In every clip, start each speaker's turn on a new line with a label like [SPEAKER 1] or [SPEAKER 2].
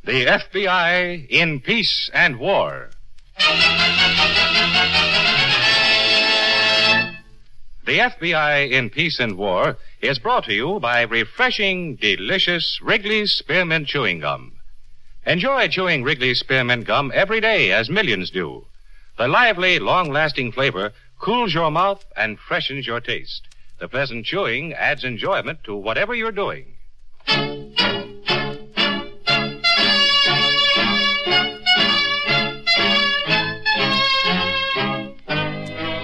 [SPEAKER 1] The FBI in Peace and War. The FBI in Peace and War is brought to you by refreshing, delicious Wrigley's Spearmint Chewing Gum. Enjoy chewing Wrigley's Spearmint Gum every day, as millions do. The lively, long-lasting flavor cools your mouth and freshens your taste. The pleasant chewing adds enjoyment to whatever you're doing.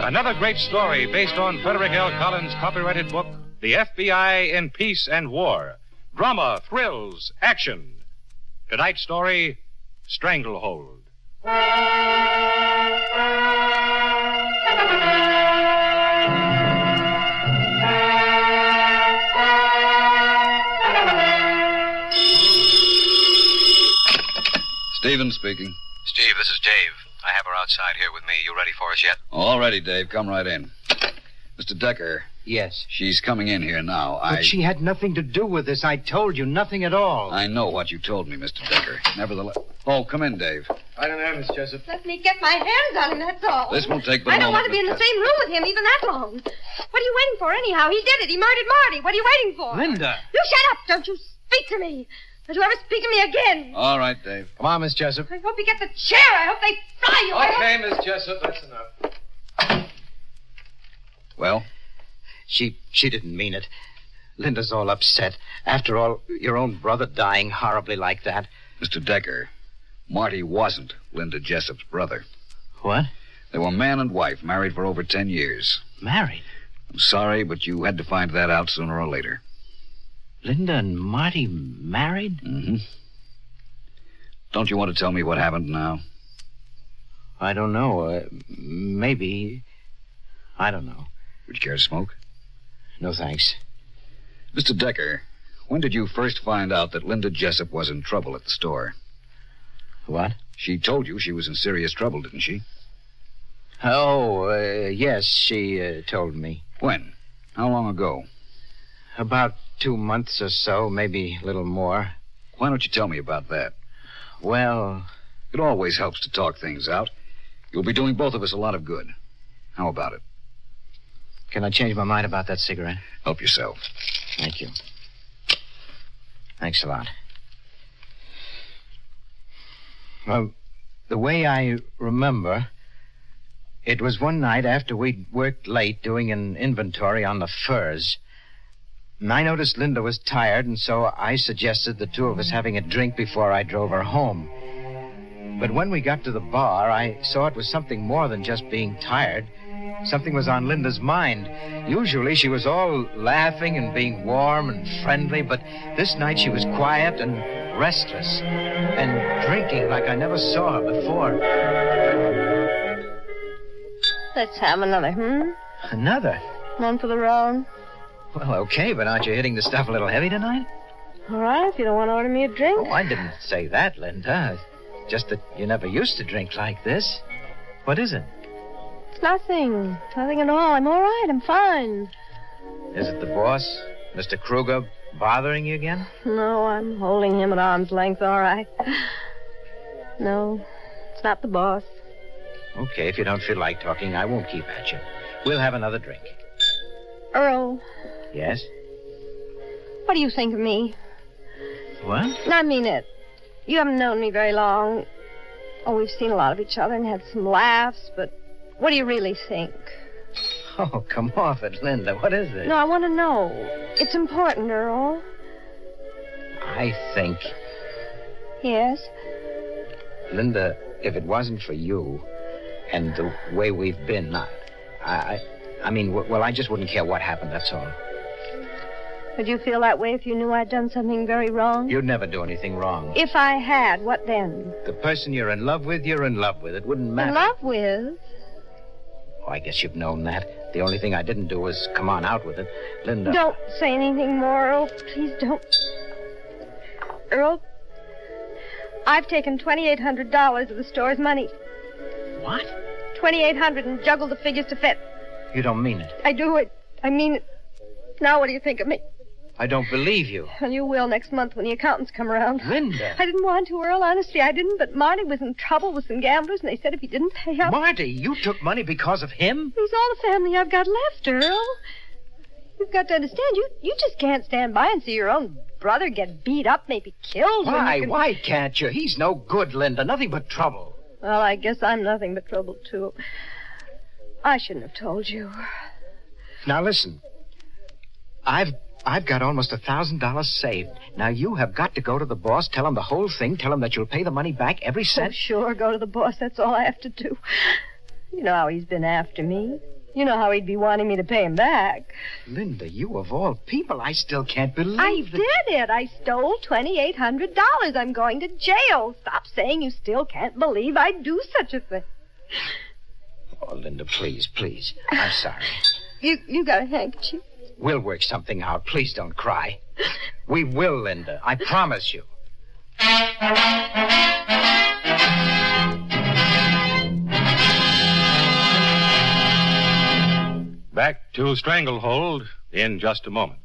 [SPEAKER 1] Another great story based on Frederick L. Collins' copyrighted book, The FBI in Peace and War. Drama, thrills, action. Tonight's story, Stranglehold.
[SPEAKER 2] Stephen speaking.
[SPEAKER 3] Steve, this is Dave. I have her outside here with me. You ready for us yet?
[SPEAKER 2] All ready, Dave. Come right in. Mr. Decker.
[SPEAKER 4] Yes.
[SPEAKER 2] She's coming in here now.
[SPEAKER 4] But she had nothing to do with this. I told you, nothing at all.
[SPEAKER 2] I know what you told me, Mr. Decker. Nevertheless... Oh, come in, Dave.
[SPEAKER 5] I don't know, Miss Jessup.
[SPEAKER 6] Let me get my hands on him, that's all.
[SPEAKER 2] This won't take but a
[SPEAKER 6] I don't
[SPEAKER 2] moment,
[SPEAKER 6] want to be in
[SPEAKER 2] Miss
[SPEAKER 6] the same room with him even that long. What are you waiting for, anyhow? He did it. He murdered Marty. What are you waiting for?
[SPEAKER 4] Linda.
[SPEAKER 6] You shut up. Don't you speak to me. Don't you ever speak to me again.
[SPEAKER 2] All right, Dave.
[SPEAKER 5] Come on, Miss Jessup.
[SPEAKER 6] I hope you get the chair. I hope they fry you.
[SPEAKER 5] Okay, Miss Jessup, that's enough.
[SPEAKER 2] Well?
[SPEAKER 4] She didn't mean it. Linda's all upset. After all, your own brother dying horribly like that.
[SPEAKER 2] Mr. Decker, Marty wasn't Linda Jessup's brother.
[SPEAKER 4] What?
[SPEAKER 2] They were man and wife, married for over 10 years.
[SPEAKER 4] Married?
[SPEAKER 2] I'm sorry, but you had to find that out sooner or later.
[SPEAKER 4] Linda and Marty married?
[SPEAKER 2] Mm-hmm. Don't you want to tell me what happened now?
[SPEAKER 4] I don't know. Maybe. I don't know.
[SPEAKER 2] Would you care to smoke?
[SPEAKER 4] No, thanks.
[SPEAKER 2] Mr. Decker, when did you first find out that Linda Jessup was in trouble at the store?
[SPEAKER 4] What?
[SPEAKER 2] She told you she was in serious trouble, didn't she?
[SPEAKER 4] Oh, yes, she told me.
[SPEAKER 2] When? How long ago?
[SPEAKER 4] About 2 months or so, maybe a little more.
[SPEAKER 2] Why don't you tell me about that?
[SPEAKER 4] Well...
[SPEAKER 2] It always helps to talk things out. You'll be doing both of us a lot of good. How about it?
[SPEAKER 4] Can I change my mind about that cigarette?
[SPEAKER 2] Help yourself.
[SPEAKER 4] Thank you. Thanks a lot. Well, the way I remember, it was one night after we'd worked late doing an inventory on the furs. And I noticed Linda was tired, and so I suggested the two of us having a drink before I drove her home. But when we got to the bar, I saw it was something more than just being tired. Something was on Linda's mind. Usually she was all laughing and being warm and friendly, but this night she was quiet and restless and drinking like I never saw her before.
[SPEAKER 6] Let's have another,
[SPEAKER 4] Another?
[SPEAKER 6] One for the road.
[SPEAKER 4] Well, okay, but aren't you hitting the stuff a little heavy tonight?
[SPEAKER 6] All right, if you don't want to order me a drink.
[SPEAKER 4] Oh, I didn't say that, Linda. Just that you never used to drink like this. What is it?
[SPEAKER 6] It's nothing. Nothing at all. I'm all right. I'm fine.
[SPEAKER 4] Is it the boss, Mr. Kruger, bothering you again?
[SPEAKER 6] No, I'm holding him at arm's length, all right. No, it's not the boss.
[SPEAKER 4] Okay, if you don't feel like talking, I won't keep at you. We'll have another drink.
[SPEAKER 6] Earl.
[SPEAKER 4] Yes?
[SPEAKER 6] What do you think of me?
[SPEAKER 4] What?
[SPEAKER 6] I mean it. You haven't known me very long. Oh, we've seen a lot of each other and had some laughs, but what do you really think?
[SPEAKER 4] Oh, come off it, Linda. What is it?
[SPEAKER 6] No, I want to know. It's important, Earl.
[SPEAKER 4] I think,
[SPEAKER 6] Yes?
[SPEAKER 4] Linda, if it wasn't for you and the way we've been, I mean, well, I just wouldn't care what happened, that's all.
[SPEAKER 6] Would you feel that way if you knew I'd done something very wrong?
[SPEAKER 4] You'd never do anything wrong.
[SPEAKER 6] If I had, what then?
[SPEAKER 4] The person you're in love with, you're in love with. It wouldn't matter.
[SPEAKER 6] In love with?
[SPEAKER 4] Oh, I guess you've known that. The only thing I didn't do was come on out with it. Linda.
[SPEAKER 6] Don't say anything more, Earl. Please don't. Earl, I've taken $2,800 of the store's money.
[SPEAKER 4] What?
[SPEAKER 6] $2,800 and juggled the figures to fit.
[SPEAKER 4] You don't mean it.
[SPEAKER 6] I do it. I mean it. Now what do you think of me?
[SPEAKER 4] I don't believe you.
[SPEAKER 6] Well, you will next month when the accountants come around.
[SPEAKER 4] Linda.
[SPEAKER 6] I didn't want to, Earl. Honestly, I didn't. But Marty was in trouble with some gamblers, and they said if he didn't pay up...
[SPEAKER 4] Marty, you took money because of him?
[SPEAKER 6] He's all the family I've got left, Earl. You've got to understand, you just can't stand by and see your own brother get beat up, maybe killed.
[SPEAKER 4] Why? Why can't you? He's no good, Linda. Nothing but trouble.
[SPEAKER 6] Well, I guess I'm nothing but trouble, too. I shouldn't have told you.
[SPEAKER 4] Now, listen. I've got almost $1,000 saved. Now, you have got to go to the boss, tell him the whole thing, tell him that you'll pay the money back, every cent.
[SPEAKER 6] Oh, sure, go to the boss. That's all I have to do. You know how he's been after me. You know how he'd be wanting me to pay him back.
[SPEAKER 4] Linda, you of all people, I still can't believe
[SPEAKER 6] I
[SPEAKER 4] that...
[SPEAKER 6] did it. I stole $2,800. I'm going to jail. Stop saying you still can't believe I'd do such a thing.
[SPEAKER 4] Oh, Linda, please. I'm sorry.
[SPEAKER 6] You got a handkerchief?
[SPEAKER 4] We'll work something out. Please don't cry. We will, Linda. I promise you.
[SPEAKER 1] Back to Stranglehold in just a moment.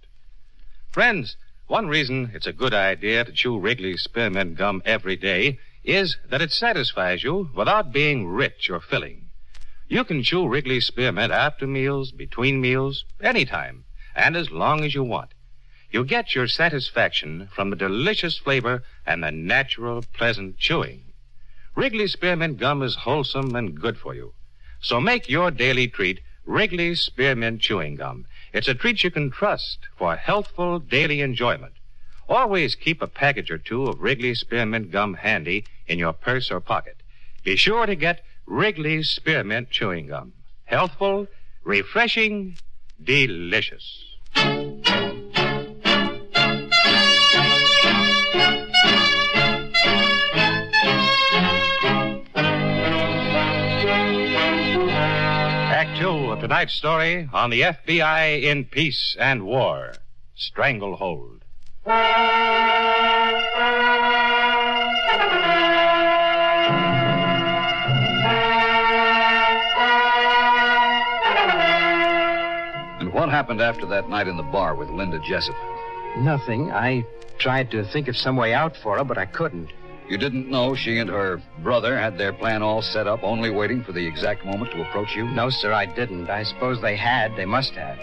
[SPEAKER 1] Friends, one reason it's a good idea to chew Wrigley's Spearmint Gum every day is that it satisfies you without being rich or filling. You can chew Wrigley's Spearmint after meals, between meals, anytime, and as long as you want. You get your satisfaction from the delicious flavor and the natural, pleasant chewing. Wrigley's Spearmint Gum is wholesome and good for you. So make your daily treat Wrigley's Spearmint Chewing Gum. It's a treat you can trust for healthful daily enjoyment. Always keep a package or two of Wrigley's Spearmint Gum handy in your purse or pocket. Be sure to get Wrigley's Spearmint Chewing Gum. Healthful, refreshing, delicious. Act 2 of tonight's story on the FBI in Peace and War, Stranglehold.
[SPEAKER 2] And what happened after that night in the bar with Linda Jessup?
[SPEAKER 4] Nothing. I tried to think of some way out for her, but I couldn't.
[SPEAKER 2] You didn't know she and her brother had their plan all set up, only waiting for the exact moment to approach you?
[SPEAKER 4] No, sir, I didn't. I suppose they had. They must have.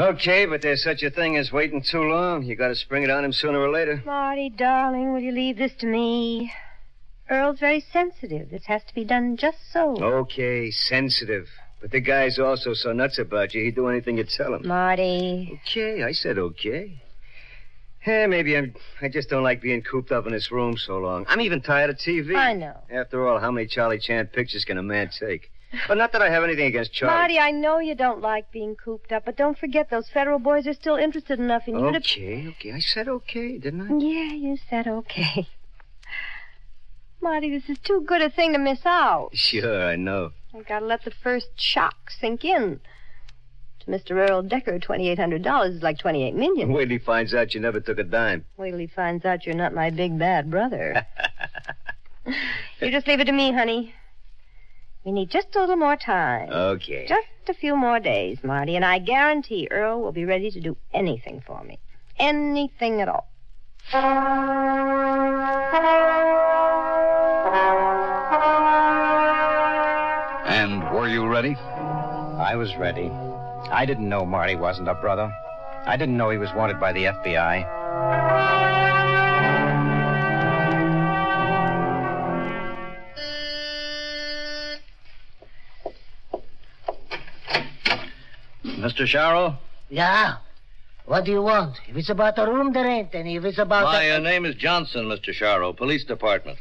[SPEAKER 5] Okay, but there's such a thing as waiting too long. You got to spring it on him sooner or later.
[SPEAKER 6] Marty, darling, will you leave this to me? Earl's very sensitive. This has to be done just so.
[SPEAKER 5] Okay, sensitive. But the guy's also so nuts about you, he'd do anything you tell him.
[SPEAKER 6] Marty.
[SPEAKER 5] Okay, I said okay. Maybe I just don't like being cooped up in this room so long. I'm even tired of TV.
[SPEAKER 6] I know.
[SPEAKER 5] After all, how many Charlie Chan pictures can a man take? But not that I have anything against Charlie.
[SPEAKER 6] Marty, I know you don't like being cooped up, but don't forget those federal boys are still interested enough in you to...
[SPEAKER 5] Okay. I said okay, didn't I?
[SPEAKER 6] Yeah, you said okay. Marty, this is too good a thing to miss out.
[SPEAKER 5] Sure, I know.
[SPEAKER 6] I've got to let the first shock sink in. To Mr. Earl Decker, $2,800 is like $28 million.
[SPEAKER 5] Wait till he finds out you never took a dime.
[SPEAKER 6] Wait till he finds out you're not my big bad brother. You just leave it to me, honey. We need just a little more time.
[SPEAKER 5] Okay.
[SPEAKER 6] Just a few more days, Marty, and I guarantee Earl will be ready to do anything for me. Anything at all.
[SPEAKER 2] And were you ready?
[SPEAKER 4] I was ready. I didn't know Marty wasn't a brother. I didn't know he was wanted by the FBI.
[SPEAKER 5] Mr. Sharrow?
[SPEAKER 7] Yeah? What do you want? If it's about the room, there ain't any. If it's about
[SPEAKER 8] My name is Johnson, Mr. Sharrow, Police Department.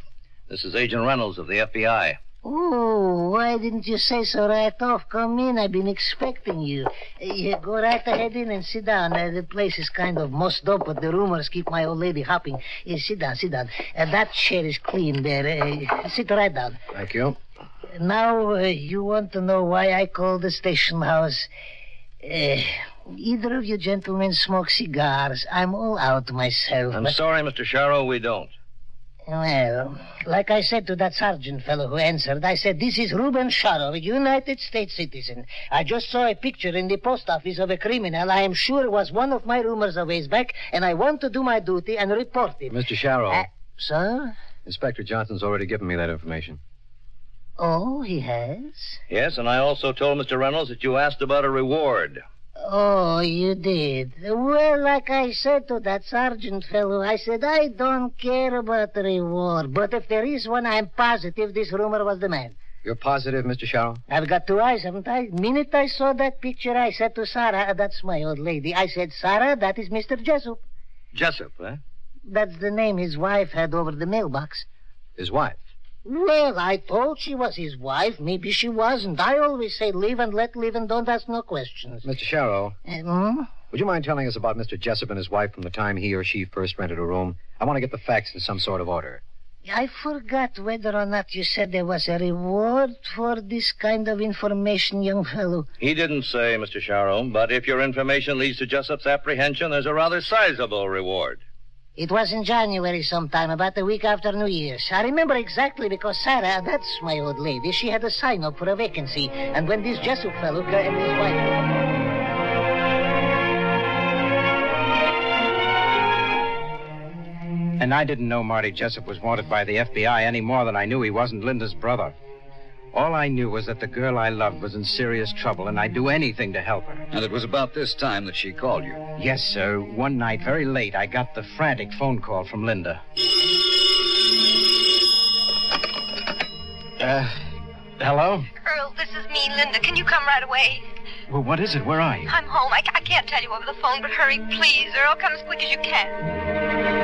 [SPEAKER 8] This is Agent Reynolds of the FBI.
[SPEAKER 7] Oh, why didn't you say so right off? Come in. I've been expecting you. You go right ahead in and sit down. The place is kind of mussed up, but the rumors keep my old lady hopping. Sit down. That chair is clean there. Sit right down.
[SPEAKER 4] Thank you.
[SPEAKER 7] Now, you want to know why I call the station house? Either of you gentlemen smoke cigars. I'm all out myself.
[SPEAKER 8] I'm sorry, Mr. Sharrow, we don't.
[SPEAKER 7] Well, like I said to that sergeant fellow who answered, I said, this is Reuben Sharrow, a United States citizen. I just saw a picture in the post office of a criminal I am sure was one of my roomers a ways back, and I want to do my duty and report him.
[SPEAKER 9] Mr. Sharrow.
[SPEAKER 7] Sir?
[SPEAKER 9] Inspector Johnson's already given me that information.
[SPEAKER 7] Oh, he has?
[SPEAKER 8] Yes, and I also told Mr. Reynolds that you asked about a reward.
[SPEAKER 7] Oh, you did. Well, like I said to that sergeant fellow, I said, I don't care about the reward. But if there is one, I'm positive this rumor was the man.
[SPEAKER 9] You're positive, Mr. Sharrow?
[SPEAKER 7] I've got two eyes, haven't I? Minute I saw that picture, I said to Sarah, that's my old lady, I said, Sarah, that is Mr. Jessup.
[SPEAKER 8] Jessup, eh?
[SPEAKER 7] That's the name his wife had over the mailbox.
[SPEAKER 9] His wife?
[SPEAKER 7] Well, I thought she was his wife. Maybe she wasn't. I always say live and let live and don't ask no questions.
[SPEAKER 9] Mr. Sharrow, would you mind telling us about Mr. Jessup and his wife from the time he or she first rented a room? I want to get the facts in some sort of order.
[SPEAKER 7] I forgot whether or not you said there was a reward for this kind of information, young fellow.
[SPEAKER 8] He didn't say, Mr. Sharrow, but if your information leads to Jessup's apprehension, there's a rather sizable reward.
[SPEAKER 7] It was in January sometime, about a week after New Year's. I remember exactly because Sarah, that's my old lady, she had a sign-up for a vacancy. And when this Jessup fellow and his wife...
[SPEAKER 4] And I didn't know Marty Jessup was wanted by the FBI any more than I knew he wasn't Linda's brother. All I knew was that the girl I loved was in serious trouble, and I'd do anything to help her.
[SPEAKER 2] And it was about this time that she called you.
[SPEAKER 4] Yes, sir. One night, very late, I got the frantic phone call from Linda. Hello?
[SPEAKER 6] Earl, this is me, Linda. Can you come right away?
[SPEAKER 4] Well, what is it? Where are you?
[SPEAKER 6] I'm home. I can't tell you over the phone, but hurry, please. Earl, come as quick as you can.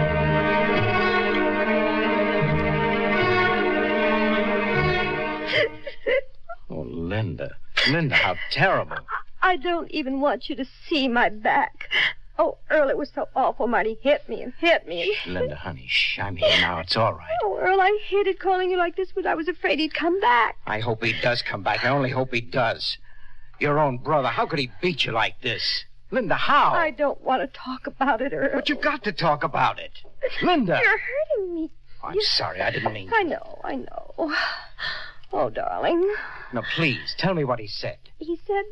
[SPEAKER 4] Oh, Linda. Linda, how terrible.
[SPEAKER 6] I don't even want you to see my back. Oh, Earl, it was so awful. Marty hit me and hit me.
[SPEAKER 4] Linda, honey, shh. I'm here now. It's all right.
[SPEAKER 6] Oh, Earl, I hated calling you like this, but I was afraid he'd come back.
[SPEAKER 4] I hope he does come back. I only hope he does. Your own brother. How could he beat you like this? Linda, how?
[SPEAKER 6] I don't want to talk about it, Earl.
[SPEAKER 4] But you got to talk about it. Linda.
[SPEAKER 6] You're hurting me.
[SPEAKER 4] I'm sorry. I didn't mean to.
[SPEAKER 6] I know. Oh, darling.
[SPEAKER 4] No, please, tell me what he said.
[SPEAKER 6] He said...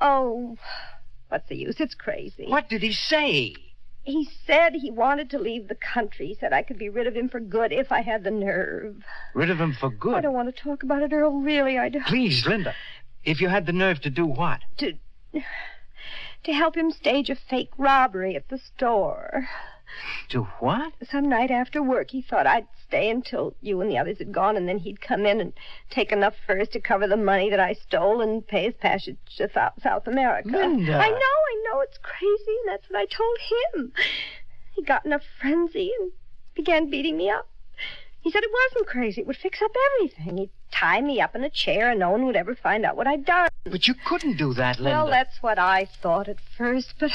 [SPEAKER 6] Oh, what's the use? It's crazy.
[SPEAKER 4] What did he say?
[SPEAKER 6] He said he wanted to leave the country. He said I could be rid of him for good if I had the nerve.
[SPEAKER 4] Rid of him for good?
[SPEAKER 6] I don't want to talk about it, Earl. Really, I don't.
[SPEAKER 4] Please, Linda. If you had the nerve to do what?
[SPEAKER 6] To help him stage a fake robbery at the store.
[SPEAKER 4] To what?
[SPEAKER 6] Some night after work, he thought I'd stay until you and the others had gone, and then he'd come in and take enough furs to cover the money that I stole and pay his passage to South America.
[SPEAKER 4] Linda.
[SPEAKER 6] I know, it's crazy, and that's what I told him. He got in a frenzy and began beating me up. He said it wasn't crazy. It would fix up everything. He'd tie me up in a chair, and no one would ever find out what I'd done.
[SPEAKER 4] But you couldn't do that, Linda.
[SPEAKER 6] Well, that's what I thought at first, but...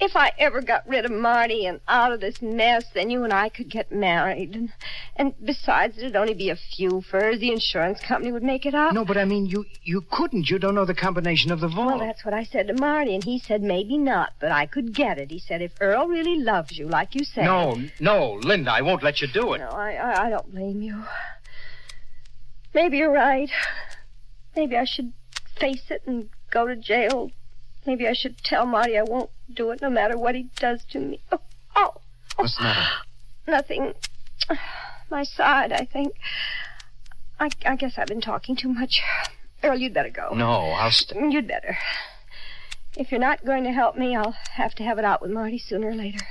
[SPEAKER 6] If I ever got rid of Marty and out of this mess, then you and I could get married. And besides, it'd only be a few furs. The insurance company would make it up.
[SPEAKER 4] No, but I mean, you couldn't. You don't know the combination of the vault.
[SPEAKER 6] Well, that's what I said to Marty, and he said maybe not, but I could get it. He said if Earl really loves you, like you said...
[SPEAKER 4] No, Linda, I won't let you do it.
[SPEAKER 6] No, I don't blame you. Maybe you're right. Maybe I should face it and go to jail. Maybe I should tell Marty I won't do it no matter what he does to me. Oh.
[SPEAKER 4] What's the matter?
[SPEAKER 6] Nothing. My side, I think. I guess I've been talking too much. Earl, you'd better go.
[SPEAKER 4] No, I'll stay.
[SPEAKER 6] You'd better. If you're not going to help me, I'll have to have it out with Marty sooner or later.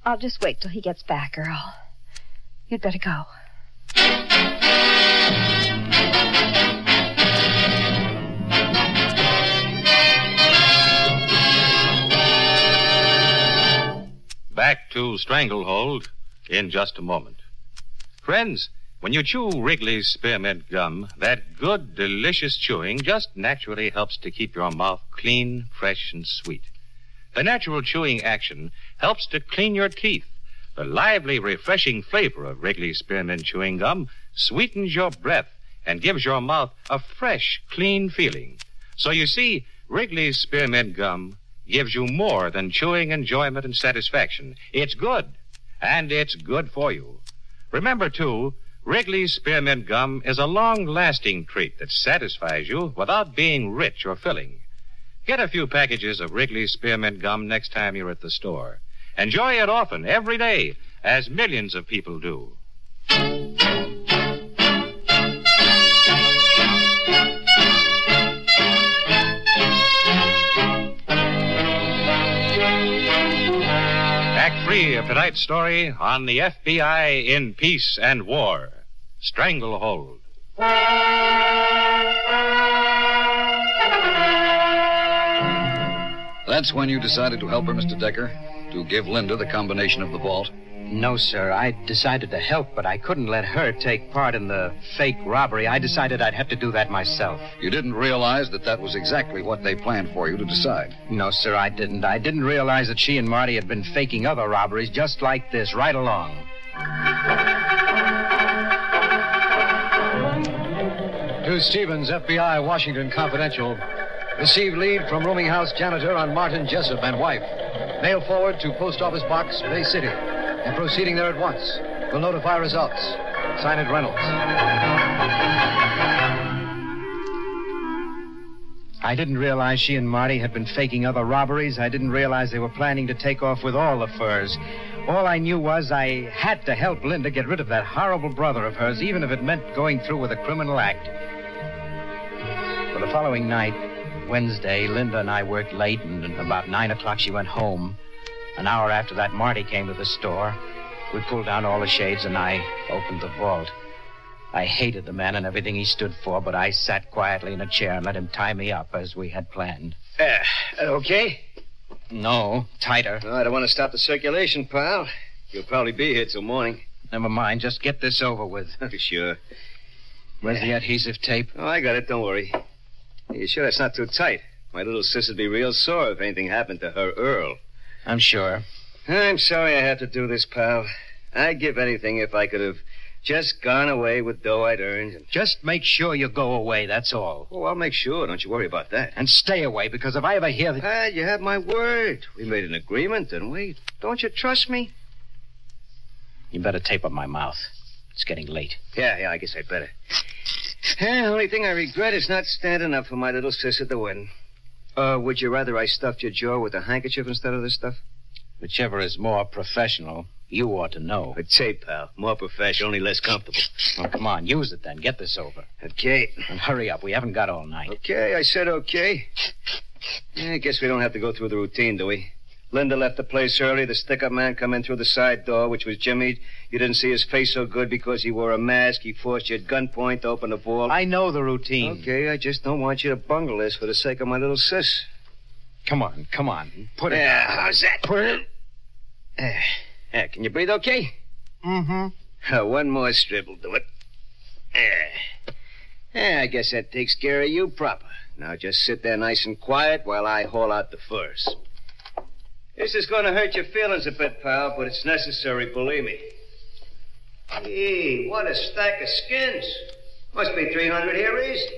[SPEAKER 6] I'll just wait till he gets back, Earl. You'd better go.
[SPEAKER 1] Back to Stranglehold in just a moment. Friends, when you chew Wrigley's Spearmint Gum, that good, delicious chewing just naturally helps to keep your mouth clean, fresh, and sweet. The natural chewing action helps to clean your teeth. The lively, refreshing flavor of Wrigley's Spearmint Chewing Gum sweetens your breath and gives your mouth a fresh, clean feeling. So you see, Wrigley's Spearmint Gum gives you more than chewing enjoyment and satisfaction. It's good, and it's good for you. Remember, too, Wrigley's Spearmint Gum is a long-lasting treat that satisfies you without being rich or filling. Get a few packages of Wrigley's Spearmint Gum next time you're at the store. Enjoy it often, every day, as millions of people do. Act 3 of tonight's story on the F.B.I. in Peace and War. Stranglehold.
[SPEAKER 2] That's when you decided to help her, Mr. Decker? To give Linda the combination of the vault?
[SPEAKER 4] No, sir. I decided to help, but I couldn't let her take part in the fake robbery. I decided I'd have to do that myself.
[SPEAKER 2] You didn't realize that was exactly what they planned for you to decide?
[SPEAKER 4] No, sir, I didn't. I didn't realize that she and Marty had been faking other robberies just like this right along.
[SPEAKER 9] To Stevens, FBI, Washington Confidential. Received lead from rooming house janitor on Martin Jessup and wife. Mail forward to Post Office Box, Bay City. And proceeding there at once. Will notify results. Sign it, Reynolds.
[SPEAKER 4] I didn't realize she and Marty had been faking other robberies. I didn't realize they were planning to take off with all the furs. All I knew was I had to help Linda get rid of that horrible brother of hers, even if it meant going through with a criminal act. Well, the following night, Wednesday, Linda and I worked late, and about 9 o'clock she went home. An hour after that, Marty came to the store. We pulled down all the shades, and I opened the vault. I hated the man and everything he stood for, but I sat quietly in a chair and let him tie me up as we had planned.
[SPEAKER 5] Okay?
[SPEAKER 4] No, tighter.
[SPEAKER 5] Oh, I don't want to stop the circulation, pal. You'll probably be here till morning.
[SPEAKER 4] Never mind, just get this over with.
[SPEAKER 5] Sure.
[SPEAKER 4] Where's the adhesive tape?
[SPEAKER 5] Oh, I got it, don't worry. You sure that's not too tight? My little sis would be real sore if anything happened to her Earl.
[SPEAKER 4] I'm sure.
[SPEAKER 5] I'm sorry I had to do this, pal. I'd give anything if I could have just gone away with dough I'd earned.
[SPEAKER 4] Just make sure you go away, that's all.
[SPEAKER 5] Oh, I'll make sure. Don't you worry about that.
[SPEAKER 4] And stay away, because if I ever hear that...
[SPEAKER 5] You have my word. We made an agreement, didn't we? Don't you trust me?
[SPEAKER 4] You better tape up my mouth. It's getting late.
[SPEAKER 5] Yeah, I guess I'd better. The only thing I regret is not standing up for my little sis at the wedding. Would you rather I stuffed your jaw with a handkerchief instead of this stuff?
[SPEAKER 4] Whichever is more professional, you ought to know.
[SPEAKER 5] A tape, pal. More professional, only less comfortable.
[SPEAKER 4] Well, come on, use it then. Get this over.
[SPEAKER 5] Okay.
[SPEAKER 4] And hurry up. We haven't got all night.
[SPEAKER 5] Okay, I said okay. I guess we don't have to go through the routine, do we? Linda left the place early. The stick-up man come in through the side door, which was Jimmy's. You didn't see his face so good because he wore a mask. He forced you at gunpoint to open the vault.
[SPEAKER 4] I know the routine.
[SPEAKER 5] Okay, I just don't want you to bungle this for the sake of my little sis.
[SPEAKER 4] Come on. Put it
[SPEAKER 5] down.
[SPEAKER 4] How's that?
[SPEAKER 5] Put it... can you breathe okay?
[SPEAKER 4] Mm-hmm.
[SPEAKER 5] One more strip will do it. I guess that takes care of you proper. Now just sit there nice and quiet while I haul out the furs. This is going to hurt your feelings a bit, pal, but it's necessary, believe me. Gee, what a stack of skins. Must be 300 here, easy.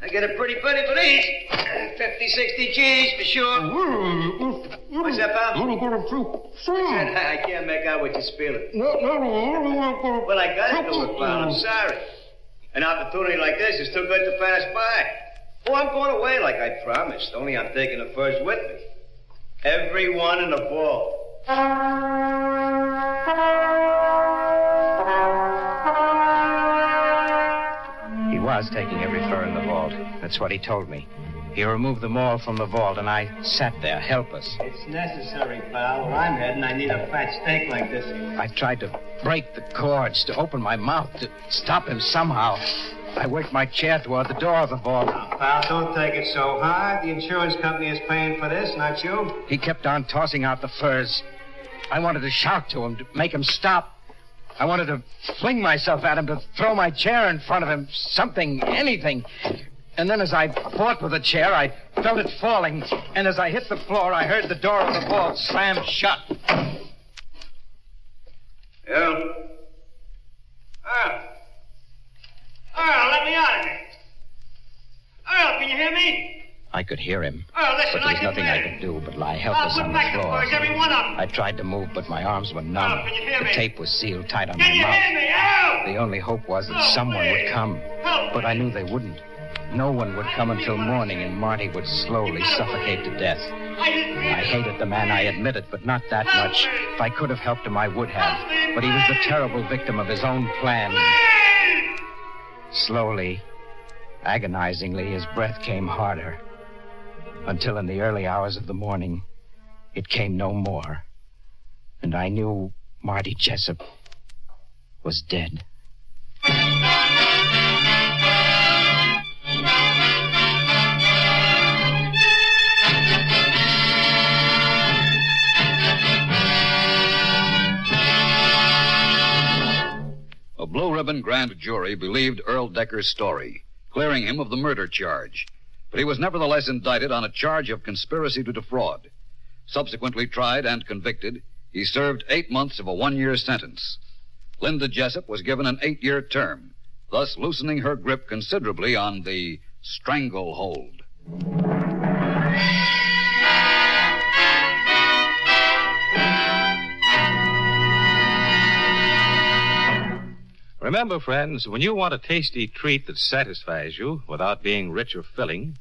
[SPEAKER 5] I get a pretty penny for these. 50, 60 G's for sure. What's that, pal? I can't make out what you're spilling. Well, I got to do it, pal. I'm sorry. An opportunity like this is too good to pass by. Oh, I'm going away like I promised, only I'm taking the furs with me. Everyone in the vault.
[SPEAKER 4] He was taking every fur in the vault. That's what he told me. He removed them all from the vault, and I sat there, helpless.
[SPEAKER 5] It's necessary, pal. Where I'm heading, I need a fat steak like this.
[SPEAKER 4] I tried to break the cords, to open my mouth, to stop him somehow. I worked my chair toward the door of the vault.
[SPEAKER 5] Now, pal, don't take it so hard. The insurance company is paying for this, not you.
[SPEAKER 4] He kept on tossing out the furs. I wanted to shout to him, to make him stop. I wanted to fling myself at him, to throw my chair in front of him, something, anything. And then as I fought with the chair, I felt it falling. And as I hit the floor, I heard the door of the vault slam shut.
[SPEAKER 5] Earl, let me out of here. Earl, can you hear me?
[SPEAKER 4] I could hear him.
[SPEAKER 5] Oh, listen,
[SPEAKER 4] But there was
[SPEAKER 5] I
[SPEAKER 4] nothing I could do but lie helpless on the floor.
[SPEAKER 5] every one of them.
[SPEAKER 4] I tried to move, but my arms were numb.
[SPEAKER 5] Oh, can you hear
[SPEAKER 4] The
[SPEAKER 5] me?
[SPEAKER 4] tape was sealed tight on
[SPEAKER 5] Can
[SPEAKER 4] my
[SPEAKER 5] you
[SPEAKER 4] mouth.
[SPEAKER 5] hear me? Help!
[SPEAKER 4] The only hope was that
[SPEAKER 5] Oh,
[SPEAKER 4] someone would
[SPEAKER 5] please.
[SPEAKER 4] come.
[SPEAKER 5] Help
[SPEAKER 4] But I
[SPEAKER 5] me.
[SPEAKER 4] knew they wouldn't. No one would come until morning, and Marty would slowly suffocate to death. I hated the man, I admit it, but not that much. If I could have helped him, I would have. But he was the terrible victim of his own plan. Slowly, agonizingly, his breath came harder. Until in the early hours of the morning, it came no more. And I knew Marty Jessup was dead.
[SPEAKER 2] A blue ribbon grand jury believed Earl Decker's story, clearing him of the murder charge. But he was nevertheless indicted on a charge of conspiracy to defraud. Subsequently tried and convicted, he served 8 months of a 1-year sentence. Linda Jessup was given an 8-year term, thus loosening her grip considerably on the stranglehold.
[SPEAKER 1] Remember, friends, when you want a tasty treat that satisfies you without being rich or filling,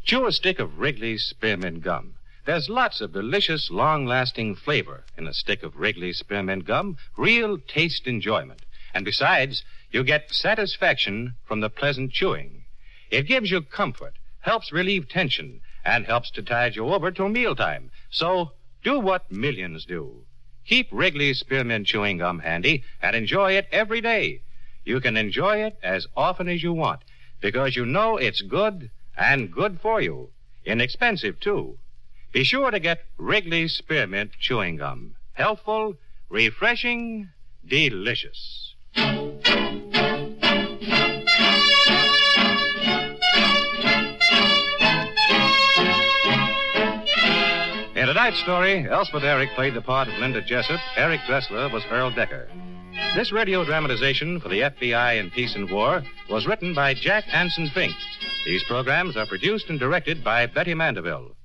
[SPEAKER 1] chew a stick of Wrigley's Spearmint Gum. There's lots of delicious, long-lasting flavor in a stick of Wrigley's Spearmint Gum, real taste enjoyment. And besides, you get satisfaction from the pleasant chewing. It gives you comfort, helps relieve tension, and helps to tide you over till mealtime. So, do what millions do. Keep Wrigley's Spearmint Chewing Gum handy and enjoy it every day. You can enjoy it as often as you want because you know it's good and good for you. Inexpensive, too. Be sure to get Wrigley's Spearmint Chewing Gum. Healthful, refreshing, delicious. In tonight's story, Elspeth Eric played the part of Linda Jessup. Eric Dressler was Earl Decker. This radio dramatization for the FBI in Peace and War was written by Jack Anson Fink. These programs are produced and directed by Betty Mandeville.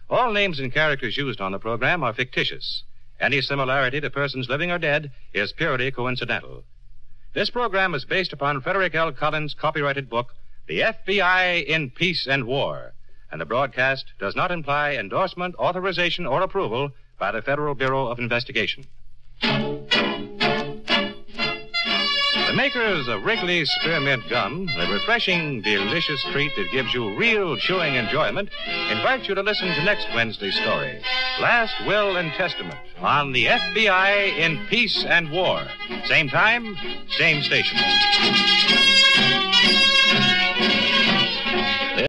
[SPEAKER 1] All names and characters used on the program are fictitious. Any similarity to persons living or dead is purely coincidental. This program is based upon Frederick L. Collins' copyrighted book, The FBI in Peace and War, and the broadcast does not imply endorsement, authorization, or approval by the Federal Bureau of Investigation. The makers of Wrigley's Spearmint Gum, the refreshing, delicious treat that gives you real chewing enjoyment, invite you to listen to next Wednesday's story, Last Will and Testament, on the FBI in Peace and War. Same time, same station.